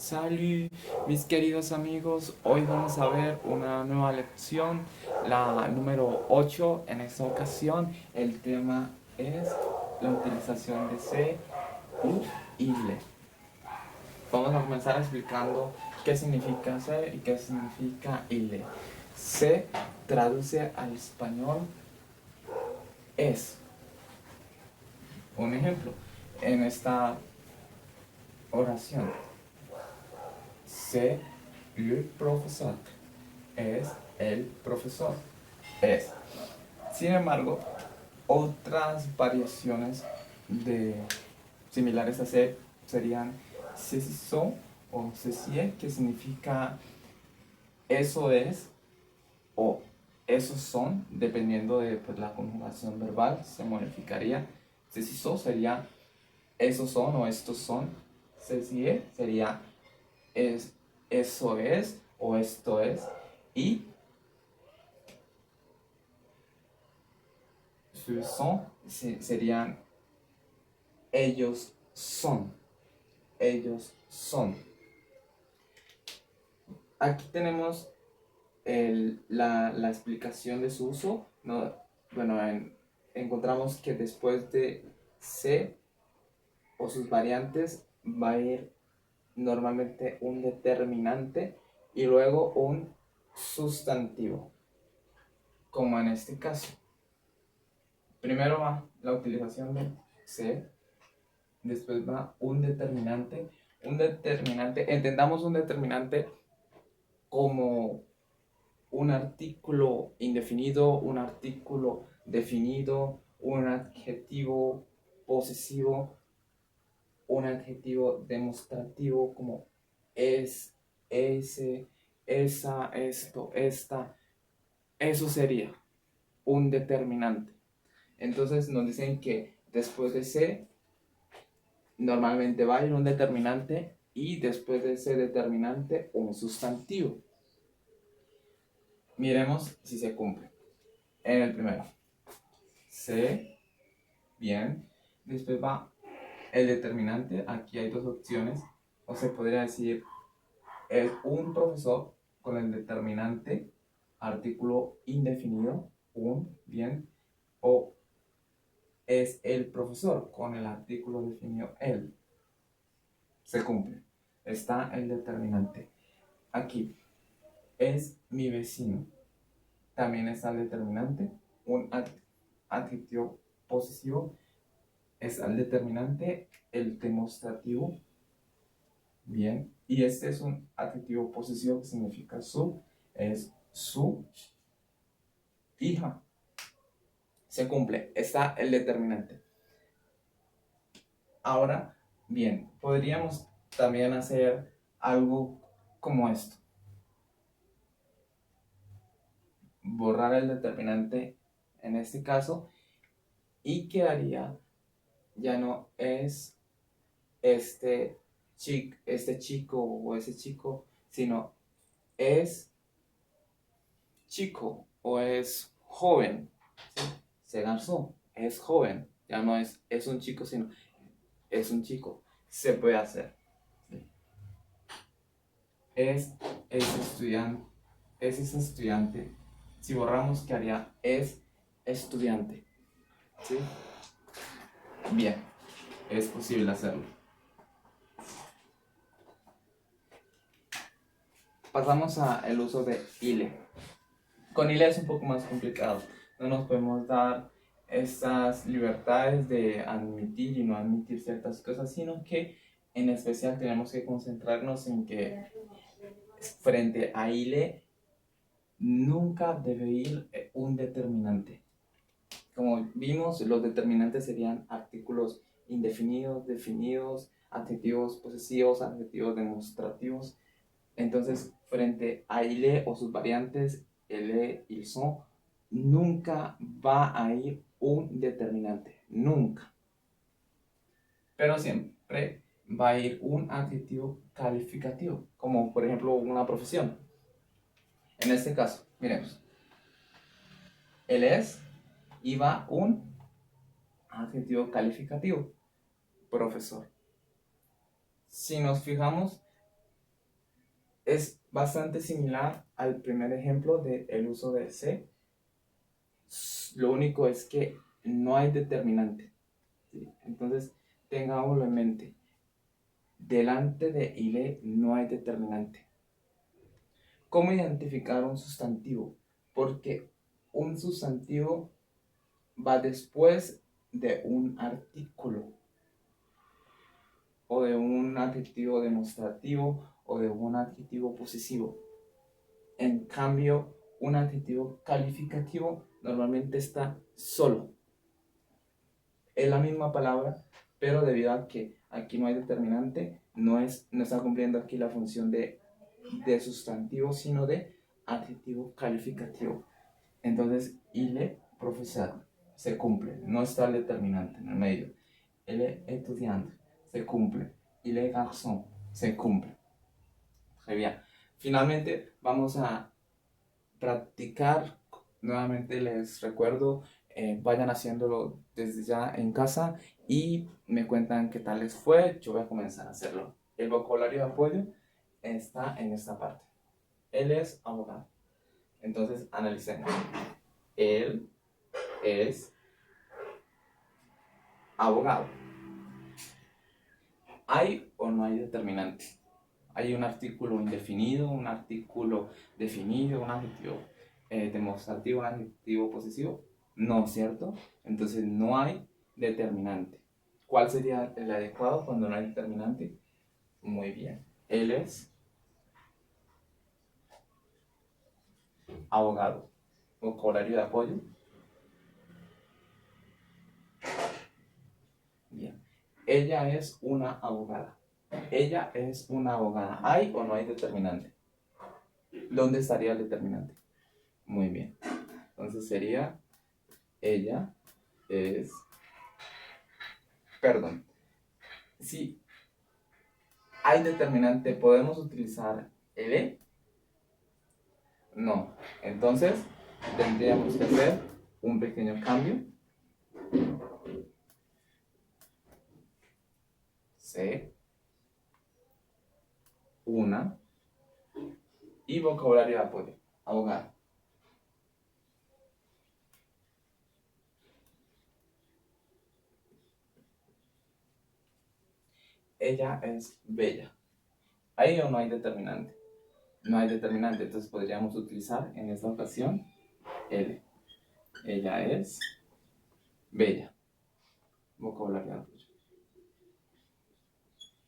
Salut, mis queridos amigos. Hoy vamos a ver una nueva lección, la número 8. En esta ocasión, el tema es la utilización de se, u y le. Vamos a comenzar explicando qué significa se y qué significa ile. Se traduce al español es. Un ejemplo, en esta oración. C'est le profesor. Es el profesor. Es. Sin embargo, otras variaciones de similares a ser serían ceci sont o ceci est, que significa eso es o esos son, dependiendo de pues, la conjugación verbal, se modificaría. Ceci sont sería esos son o estos son. Ceci est sería eso es o esto es. Y ce sont serían ellos son. Ellos son. Aquí tenemos la explicación de su uso. No, bueno, encontramos que después de se o sus variantes va a ir normalmente un determinante y luego un sustantivo, como en este caso. Primero va la utilización de se, después va un determinante. Un determinante, entendamos un determinante como un artículo indefinido, un artículo definido, un adjetivo posesivo, un adjetivo demostrativo como es, ese, esa, esto, esta. Eso sería un determinante. Entonces nos dicen que después de se normalmente va a ir un determinante y después de ese determinante un sustantivo. Miremos si se cumple. En el primero, se, bien, después va el determinante. Aquí hay dos opciones, o se podría decir es un profesor con el determinante artículo indefinido, un, bien, o es el profesor con el artículo definido el. Se cumple. Está el determinante. Aquí es mi vecino. También está el determinante. Un adjetivo posesivo es el determinante, el demostrativo. Bien. Y este es un adjetivo posesivo que significa su. Es su hija. Se cumple. Está el determinante. Ahora, bien, podríamos también hacer algo como esto. Borrar el determinante en este caso y quedaría, ya no es este chico o ese chico, sino es chico o es joven. ¿Sí? Se garzó, es joven, ya no es un chico, sino es un chico. Se puede hacer. ¿Sí? Es ese estudiante. Es ese estudiante. Si borramos, ¿qué haría? Es estudiante. ¿Sí? Bien, es posible hacerlo. Pasamos al uso de ile. Con ile es un poco más complicado. No nos podemos dar estas libertades de admitir y no admitir ciertas cosas, sino que en especial tenemos que concentrarnos en que frente a ile nunca debe ir un determinante. Como vimos, los determinantes serían artículos indefinidos, definidos, adjetivos posesivos, adjetivos demostrativos. Entonces, frente a ile o sus variantes, el y el son, nunca va a ir un determinante. Nunca. Pero siempre va a ir un adjetivo calificativo, como por ejemplo una profesión. En este caso, miremos. El es y va un adjetivo calificativo, profesor. Si nos fijamos, es bastante similar al primer ejemplo del uso de se. Lo único es que no hay determinante, ¿sí? Entonces, tengámoslo en mente. Delante de ile no hay determinante. ¿Cómo identificar un sustantivo? Porque un sustantivo va después de un artículo o de un adjetivo demostrativo o de un adjetivo posesivo. En cambio, un adjetivo calificativo normalmente está solo. Es la misma palabra, pero debido a que aquí no hay determinante, no está cumpliendo aquí la función de sustantivo, sino de adjetivo calificativo. Entonces, ile, profesor, se cumple, no está el determinante en el medio. Il est étudiant, se cumple. Il est garçon, se cumple. Très bien. Finalmente, vamos a practicar. Nuevamente les recuerdo, vayan haciéndolo desde ya en casa y me cuentan qué tal les fue. Yo voy a comenzar a hacerlo. El vocabulario de apoyo está en esta parte. Él es abogado. Entonces, analicemos. Él es abogado. ¿Hay o no hay determinante? Hay un artículo indefinido, un artículo definido, un adjetivo demostrativo, un adjetivo posesivo. No, ¿cierto? Entonces no hay determinante. ¿Cuál sería el adecuado cuando no hay determinante? Muy bien. Él es abogado. Vocabulario de apoyo. Bien. Ella es una abogada. Ella es una abogada. ¿Hay o no hay determinante? ¿Dónde estaría el determinante? Muy bien. Entonces sería ella es... Perdón. Si hay determinante, ¿podemos utilizar el e? No. Entonces tendríamos que hacer un pequeño cambio. C. Una. Y vocabulario de apoyo. Abogado. Ella es bella. ¿Hay o no hay determinante? No hay determinante, entonces podríamos utilizar en esta ocasión L. Ella es bella. Vocabulario de apoyo.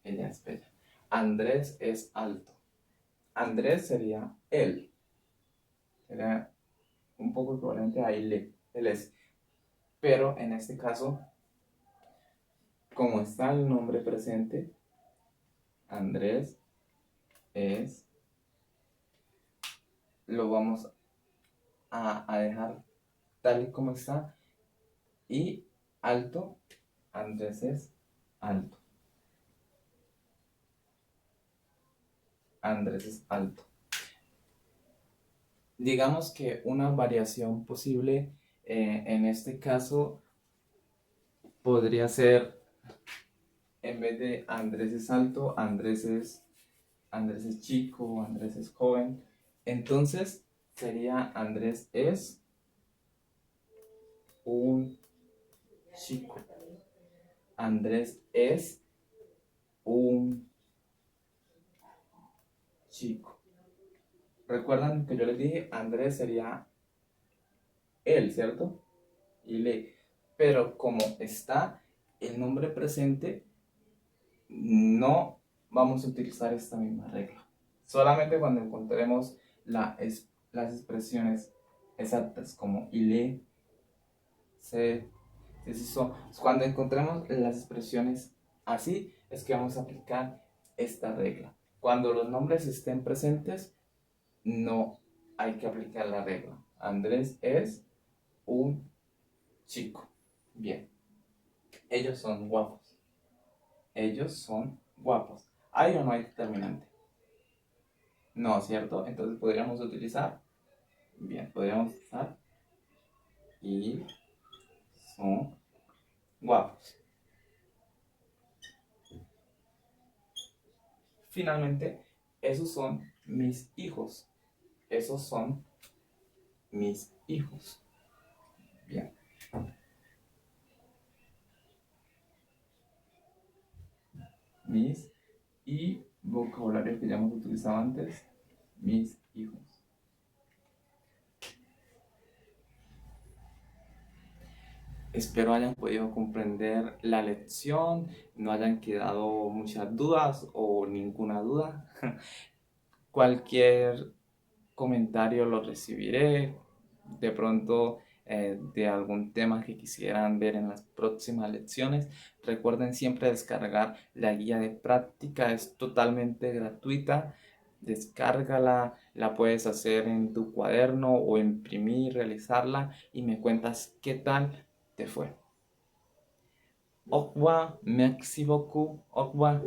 Ella es bella. Andrés es alto. Andrés sería él. Sería un poco equivalente a él es. Pero en este caso, como está el nombre presente, Andrés es, lo vamos a dejar tal y como está. Y alto, Andrés es alto. Andrés es alto. Digamos que una variación posible en este caso podría ser, en vez de Andrés es alto, Andrés es chico, Andrés es joven. Entonces sería Andrés es un chico. Andrés es un chico. Recuerdan que yo les dije, Andrés sería él, ¿cierto? Pero como está el nombre presente, no vamos a utilizar esta misma regla. Solamente cuando encontremos las expresiones exactas como ile, se, cuando encontremos las expresiones así, es que vamos a aplicar esta regla. Cuando los nombres estén presentes, no hay que aplicar la regla. Andrés es un chico. Bien. Ellos son guapos. Ellos son guapos. ¿Hay o no hay determinante? No, ¿cierto? Entonces podríamos utilizar. Bien, podríamos utilizar. Y son guapos. Finalmente, esos son mis hijos. Esos son mis hijos. Bien. Mis y vocabulario que ya hemos utilizado antes. Mis hijos. Espero hayan podido comprender la lección, no hayan quedado muchas dudas o ninguna duda. Cualquier comentario lo recibiré. De pronto de algún tema que quisieran ver en las próximas lecciones. Recuerden siempre descargar la guía de práctica, es totalmente gratuita. Descárgala, la puedes hacer en tu cuaderno o imprimir, realizarla y me cuentas qué tal te fue. Au revoir, merci beaucoup, au revoir.